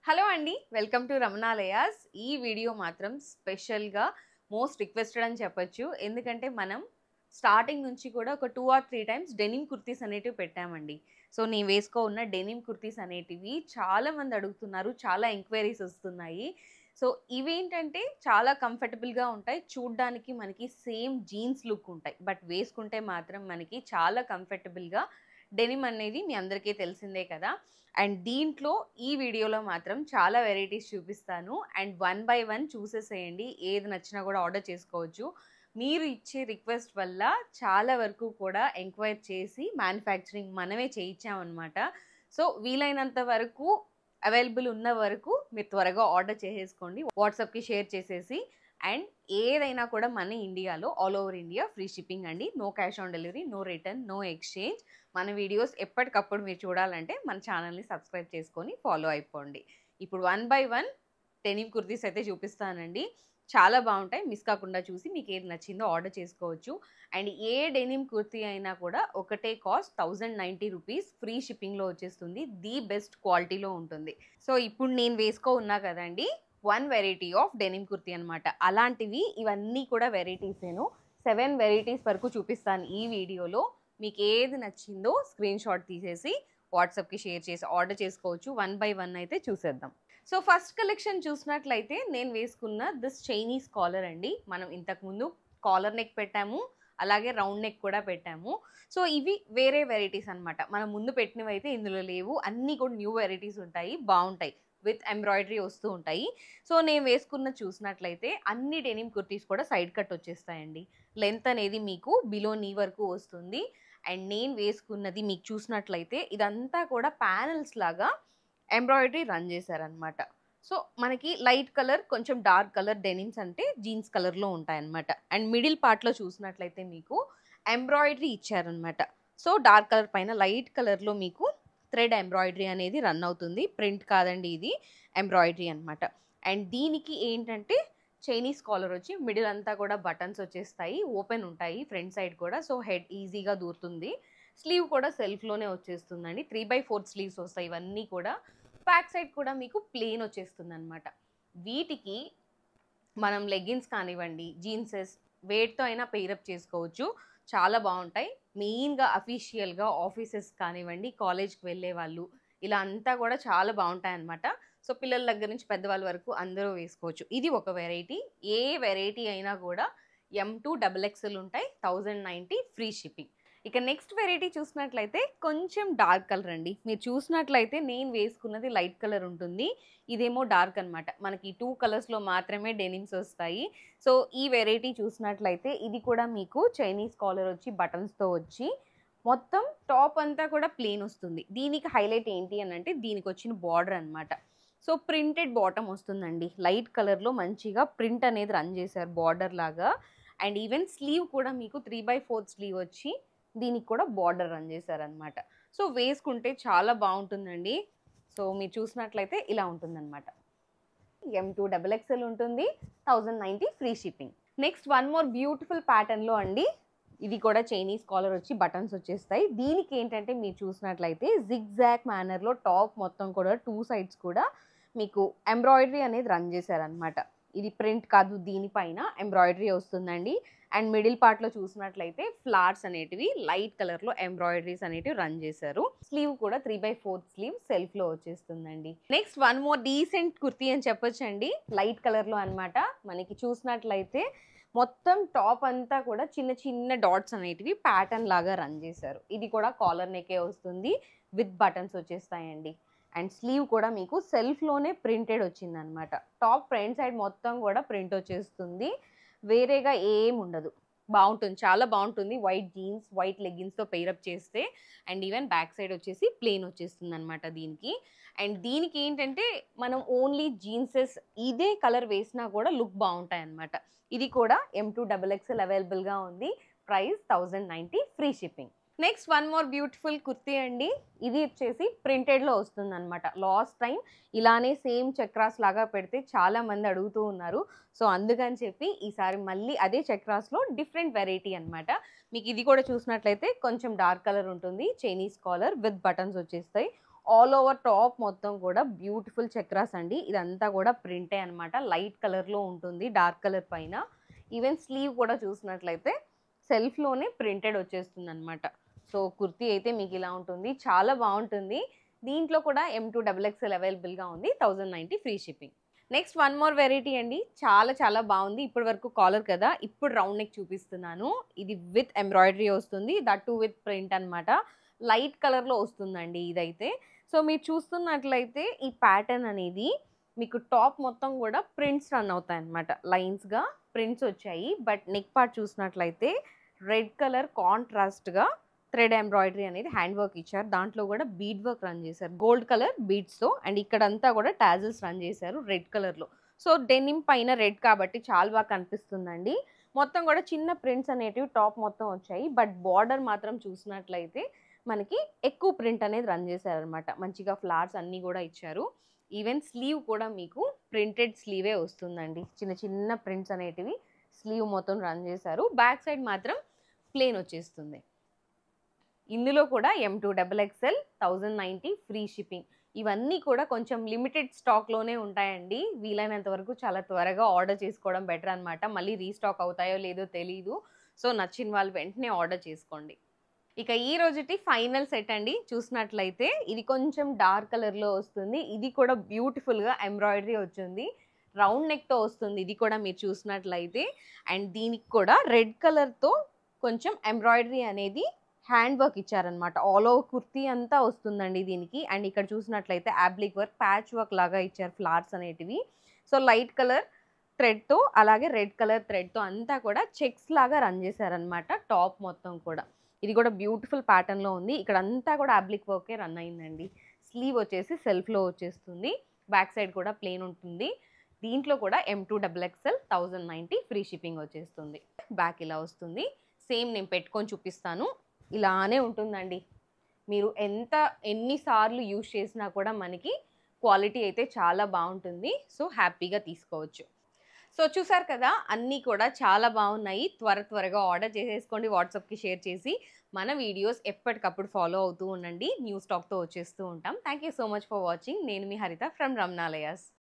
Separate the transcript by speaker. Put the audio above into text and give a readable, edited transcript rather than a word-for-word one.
Speaker 1: Hello అండి, welcome to రమణాలయాస్. ఈ video మాత్రం స్పెషల్గా మోస్ట్ రిక్వెస్టెడ్ అని చెప్పొచ్చు. ఎందుకంటే మనం స్టార్టింగ్ నుంచి కూడా ఒక 2 or 3 టైమ్స్ డెనిమ్ కుర్తీస్ అనేటివి పెట్టామండి. సో నేను వేసుకో ఉన్న డెనిమ్ కుర్తీస్ అనేటివి చాలామంది అడుగుతున్నారు, చాలా ఎంక్వైరీస్ వస్తున్నాయి. సో ఇవేంటంటే చాలా కంఫర్టబుల్గా ఉంటాయి, చూడ్డానికి మనకి సేమ్ జీన్స్ లుక్ ఉంటాయి, బట్ వేసుకుంటే మాత్రం మనకి చాలా కంఫర్టబుల్గా డెనిమ్ అనేది మీ అందరికీ తెలిసిందే కదా. అండ్ దీంట్లో ఈ వీడియోలో మాత్రం చాలా వెరైటీస్ చూపిస్తాను. అండ్ 1 by 1 చూసేసేయండి, ఏది నచ్చినా కూడా ఆర్డర్ చేసుకోవచ్చు. మీరు ఇచ్చే రిక్వెస్ట్ వల్ల చాలా వరకు కూడా ఎంక్వైర్ చేసి మ్యానుఫ్యాక్చరింగ్ మనమే చేయించామన్నమాట. సో వీలైనంత వరకు అవైలబుల్ ఉన్న వరకు మీరు త్వరగా ఆర్డర్ చేసేసుకోండి, వాట్సాప్కి షేర్ చేసేసి. అండ్ ఏదైనా కూడా మన ఇండియాలో all over India free shipping అండి. No cash on delivery, no return, no exchange. మన వీడియోస్ ఎప్పటికప్పుడు మీరు చూడాలంటే మన ఛానల్ని సబ్స్క్రైబ్ చేసుకొని ఫాలో అయిపోండి. ఇప్పుడు 1 by 1 డెనిమ్ కుర్తీస్ అయితే చూపిస్తానండి. చాలా బాగుంటాయి, మిస్ కాకుండా చూసి మీకు ఏది నచ్చిందో ఆర్డర్ చేసుకోవచ్చు. అండ్ ఏ డెనిమ్ కుర్తీ అయినా కూడా ఒకటే కాస్ట్ 1090 రూపీస్, ఫ్రీ షిప్పింగ్లో వచ్చేస్తుంది. ది బెస్ట్ క్వాలిటీలో ఉంటుంది. సో ఇప్పుడు నేను వేసుకో ఉన్నా కదండి, 1 వెరైటీ ఆఫ్ డెనిమ్ కుర్తీ అనమాట. అలాంటివి ఇవన్నీ కూడా వెరైటీసేను. 7 వెరైటీస్ వరకు చూపిస్తాను ఈ వీడియోలో. మీకు ఏది నచ్చిందో స్క్రీన్ షాట్ తీసేసి వాట్సాప్కి షేర్ చేసి ఆర్డర్ చేసుకోవచ్చు. 1 by 1 అయితే చూసేద్దాం. సో ఫస్ట్ కలెక్షన్ చూసినట్లయితే నేను వేసుకున్న దిస్ చైనీస్ కాలర్ అండి. మనం ఇంతకుముందు కాలర్ నెక్ పెట్టాము, అలాగే రౌండ్ నెక్ కూడా పెట్టాము. సో ఇవి వేరే వెరైటీస్ అనమాట. మనం ముందు పెట్టినవి అయితే ఇందులో లేవు, అన్నీ కూడా న్యూ వెరైటీస్ ఉంటాయి, బాగుంటాయి, విత్ ఎంబ్రాయిడరీ వస్తూ ఉంటాయి. సో నేను వేసుకున్న చూసినట్లయితే అన్ని డెనిమ్ కుర్తీస్ కూడా సైడ్ కట్ వచ్చేస్తాయండి. లెంత్ అనేది మీకు బిలో నీ వరకు వస్తుంది. అండ్ నేను వేసుకున్నది మీకు చూసినట్లయితే ఇదంతా కూడా ప్యానల్స్ లాగా ఎంబ్రాయిడరీ రన్ చేశారనమాట. సో మనకి లైట్ కలర్, కొంచెం డార్క్ కలర్ డెనిమ్స్ అంటే జీన్స్ కలర్లో ఉంటాయన్నమాట. అండ్ మిడిల్ పార్ట్లో చూసినట్లయితే మీకు ఎంబ్రాయిడరీ ఇచ్చారనమాట. సో డార్క్ కలర్ పైన లైట్ కలర్లో మీకు థ్రెడ్ ఎంబ్రాయిడరీ అనేది రన్ అవుతుంది. ప్రింట్ కాదండి, ఇది ఎంబ్రాయిడరీ అనమాట. అండ్ దీనికి ఏంటంటే చైనీస్ కాలర్ వచ్చి మిడిల్ అంతా కూడా బటన్స్ వచ్చేస్తాయి, ఓపెన్ ఉంటాయి ఫ్రంట్ సైడ్ కూడా. సో హెడ్ ఈజీగా దూరుతుంది. స్లీవ్ కూడా సెల్ఫ్లోనే వచ్చేస్తుందండి. 3/4 స్లీవ్స్ వస్తాయి ఇవన్నీ కూడా. బ్యాక్ సైడ్ కూడా మీకు ప్లెయిన్ వచ్చేస్తుంది అనమాట. వీటికి మనం లెగ్గిన్స్ కానివ్వండి, జీన్సెస్ వేటితో అయినా పెయిరప్ చేసుకోవచ్చు, చాలా బాగుంటాయి. మెయిన్గా అఫీషియల్గా ఆఫీసెస్ కానివ్వండి, కాలేజ్కి వెళ్ళే వాళ్ళు ఇలా అంతా కూడా చాలా బాగుంటాయి అనమాట. సో పిల్లల దగ్గర నుంచి పెద్దవాళ్ళ వరకు అందరూ వేసుకోవచ్చు. ఇది ఒక వెరైటీ. ఏ వెరైటీ అయినా కూడా M2 XXL ఉంటాయి, 1090 ఫ్రీ షిప్పింగ్. ఇక నెక్స్ట్ వెరైటీ చూసినట్లయితే కొంచెం డార్క్ కలర్ అండి. మీరు చూసినట్లయితే నేను వేసుకున్నది లైట్ కలర్ ఉంటుంది, ఇదేమో డార్క్ అనమాట. మనకి 2 కలర్స్లో మాత్రమే డెనిమ్స్ వస్తాయి. సో ఈ వెరైటీ చూసినట్లయితే ఇది కూడా మీకు చైనీస్ కాలర్ వచ్చి బటన్స్తో వచ్చి మొత్తం టాప్ అంతా కూడా ప్లెయిన్ వస్తుంది. దీనికి హైలైట్ ఏంటి అని అంటే దీనికి వచ్చిన బార్డర్ అనమాట. సో ప్రింటెడ్ బాటమ్ వస్తుందండి, లైట్ కలర్లో మంచిగా ప్రింట్ అనేది రన్ చేశారు బార్డర్ లాగా. అండ్ ఈవెన్ స్లీవ్ కూడా మీకు 3/4 స్లీవ్ వచ్చి దీనికి కూడా బార్డర్ రన్ చేశారనమాట. సో వేసుకుంటే చాలా బాగుంటుందండి. సో మీరు చూసినట్లయితే ఇలా ఉంటుందన్నమాట. M2 XXL ఉంటుంది, 1090 free shipping. Next 1 more beautiful ప్యాటర్న్లో అండి. ఇది కూడా చైనీస్ కాలర్ వచ్చి బటన్స్ వచ్చేస్తాయి. దీనికి ఏంటంటే మీరు చూసినట్లయితే జిగ్జాగ్ మేనర్లో టాప్ మొత్తం కూడా 2 సైడ్స్ కూడా మీకు ఎంబ్రాయిడరీ అనేది రన్ చేశారనమాట. ఇది ప్రింట్ కాదు, దీనిపైన ఎంబ్రాయిడరీ వస్తుందండి. అండ్ మిడిల్ పార్ట్లో చూసినట్లయితే ఫ్లవర్స్ అనేటివి లైట్ కలర్లో ఎంబ్రాయిడరీస్ అనేటివి రన్ చేశారు. స్లీవ్ కూడా 3/4 స్లీవ్ సెల్ఫ్లో వచ్చేస్తుందండి. నెక్స్ట్ 1 మోర్ డీసెంట్ కుర్తీ అని చెప్పొచ్చండి, లైట్ కలర్లో అనమాట. మనకి చూసినట్లయితే మొత్తం టాప్ అంతా కూడా చిన్న చిన్న డాట్స్ అనేటివి ప్యాటర్న్ లాగా రన్ చేశారు. ఇది కూడా కాలర్ నెకే వస్తుంది, విత్ బటన్స్ వచ్చేస్తాయండి. అండ్ స్లీవ్ కూడా మీకు సెల్ఫ్లోనే ప్రింటెడ్ వచ్చిందనమాట. టాప్ ఫ్రంట్ సైడ్ మొత్తం కూడా ప్రింట్ వచ్చేస్తుంది, వేరేగా ఏం ఉండదు. బాగుంటుంది, చాలా బాగుంటుంది. వైట్ జీన్స్, వైట్ లెగ్గిన్స్తో పెయిరప్ చేస్తే. అండ్ ఈవెన్ బ్యాక్ సైడ్ వచ్చేసి ప్లెయిన్ వచ్చేస్తుంది అనమాట దీనికి. అండ్ దీనికి ఏంటంటే మనం ఓన్లీ జీన్సెస్ ఇదే కలర్ వేసినా కూడా లుక్ బాగుంటాయి అనమాట. ఇది కూడా M2 XXL అవైలబుల్గా ఉంది, price 1090 free shipping. Next 1 more beautiful kurti అండి. ఇది వచ్చేసి ప్రింటెడ్లో వస్తుంది అనమాట. లాస్ట్ టైం ఇలానే సేమ్ చక్రాస్ లాగా పెడితే చాలా మంది అడుగుతూ ఉన్నారు. సో అందుకని చెప్పి ఈసారి మళ్ళీ అదే చక్రాస్లో డిఫరెంట్ వెరైటీ అనమాట. మీకు ఇది కూడా చూసినట్లయితే కొంచెం డార్క్ కలర్ ఉంటుంది, చైనీస్ కాలర్ విత్ బటన్స్ వచ్చేస్తాయి. ఆల్ ఓవర్ టాప్ మొత్తం కూడా బ్యూటిఫుల్ చక్రాస్ అండి. ఇదంతా కూడా ప్రింటే అనమాట. లైట్ కలర్లో ఉంటుంది, డార్క్ కలర్ పైన. ఈవెన్ స్లీవ్ కూడా చూసినట్లయితే సెల్ఫ్లోనే ప్రింటెడ్ వచ్చేస్తుంది అనమాట. సో కుర్తీ అయితే మీకు ఇలా ఉంటుంది, చాలా బాగుంటుంది. దీంట్లో కూడా M2XXL అవైలబుల్గా ఉంది, 1090 free shipping. Next one more variety అండి, చాలా చాలా బాగుంది. ఇప్పటి వరకు కాలర్ కదా, ఇప్పుడు రౌండ్ నెక్ చూపిస్తున్నాను. ఇది విత్ ఎంబ్రాయిడరీ వస్తుంది, దట్ టు విత్ ప్రింట్ అనమాట. లైట్ కలర్లో వస్తుందండి ఇదైతే. సో మీరు చూస్తున్నట్లయితే ఈ ప్యాటర్న్ అనేది మీకు టాప్ మొత్తం కూడా ప్రింట్స్ రన్ అవుతాయి అనమాట. లైన్స్గా ప్రింట్స్ వచ్చాయి. బట్ నెక్ పార్ట్ చూసినట్లయితే రెడ్ కలర్ కాంట్రాస్ట్గా థ్రెడ్ ఎంబ్రాయిడరీ అనేది హ్యాండ్ వర్క్ ఇచ్చారు. దాంట్లో కూడా బీడ్ వర్క్ రన్ చేశారు, గోల్డ్ కలర్ బీడ్స్తో. అండ్ ఇక్కడంతా కూడా టాజిల్స్ రన్ చేశారు రెడ్ కలర్లో. సో డెనిమ్ పైన రెడ్ కాబట్టి చాలా బాగా కనిపిస్తుందండి. మొత్తం కూడా చిన్న ప్రింట్స్ అనేటివి టాప్ మొత్తం వచ్చాయి. బట్ బార్డర్ మాత్రం చూసినట్లయితే మనకి ఎక్కువ ప్రింట్ అనేది రన్ చేశారనమాట. మంచిగా ఫ్లవర్స్ అన్నీ కూడా ఇచ్చారు. ఈవెన్ స్లీవ్ కూడా మీకు ప్రింటెడ్ స్లీవే వస్తుందండి. చిన్న చిన్న ప్రింట్స్ అనేటివి స్లీవ్ మొత్తం రన్ చేశారు. బ్యాక్ సైడ్ మాత్రం ప్లేన్ వచ్చేస్తుంది. ఇందులో కూడా M2XXL 1090 ఫ్రీ షిప్పింగ్. ఇవన్నీ కూడా కొంచెం లిమిటెడ్ స్టాక్లోనే ఉంటాయండి. వీలైనంత వరకు చాలా త్వరగా ఆర్డర్ చేసుకోవడం బెటర్ అనమాట. మళ్ళీ రీస్టాక్ అవుతాయో లేదో తెలీదు. సో నచ్చిన వాళ్ళు వెంటనే ఆర్డర్ చేసుకోండి. ఇక ఈ రోజుటి ఫైనల్ సెట్ అండి. చూసినట్లయితే ఇది కొంచెం డార్క్ కలర్లో వస్తుంది. ఇది కూడా బ్యూటిఫుల్గా ఎంబ్రాయిడరీ వచ్చింది, రౌండ్ నెక్తో వస్తుంది. ఇది కూడా మీరు చూసినట్లయితే. అండ్ దీనికి కూడా రెడ్ కలర్తో కొంచెం ఎంబ్రాయిడరీ అనేది హ్యాండ్ వర్క్ ఇచ్చారనమాట. ఆల్ ఓవర్ కుర్తీ అంతా వస్తుందండి దీనికి. అండ్ ఇక్కడ చూసినట్లయితే యాబ్లిక్ వర్క్, ప్యాచ్ వర్క్ లాగా ఇచ్చారు ఫ్లవర్స్ అనేటివి. సో లైట్ కలర్ థ్రెడ్తో అలాగే రెడ్ కలర్ థ్రెడ్తో అంతా కూడా చెక్స్ లాగా రన్ చేశారనమాట టాప్ మొత్తం కూడా. ఇది కూడా బ్యూటిఫుల్ ప్యాటర్న్లో ఉంది. ఇక్కడ అంతా కూడా యాబ్లిక్ వర్కే రన్ అయిందండి. స్లీవ్ వచ్చేసి సెల్ఫ్లో వచ్చేస్తుంది, బ్యాక్ సైడ్ కూడా ప్లేన్ ఉంటుంది. దీంట్లో కూడా M2XXL 1090 ఫ్రీ షిప్పింగ్ వచ్చేస్తుంది. బ్యాక్ ఇలా వస్తుంది. సేమ్ నేను పెట్టుకొని చూపిస్తాను, ఇలానే ఉంటుందండి. మీరు ఎన్నిసార్లు యూజ్ చేసినా కూడా మనకి క్వాలిటీ అయితే చాలా బాగుంటుంది. సో హ్యాపీగా తీసుకోవచ్చు. సో చూసారు కదా, అన్నీ కూడా చాలా బాగున్నాయి. త్వరగా ఆర్డర్ చేసేసుకోండి, వాట్సాప్కి షేర్ చేసి. మన వీడియోస్ ఎప్పటికప్పుడు ఫాలో అవుతూ ఉండండి, న్యూ స్టాక్తో వచ్చేస్తూ ఉంటాం. Thank you so much for watching. నేను మీ హరిత ఫ్రమ్ రమణాలయాస్.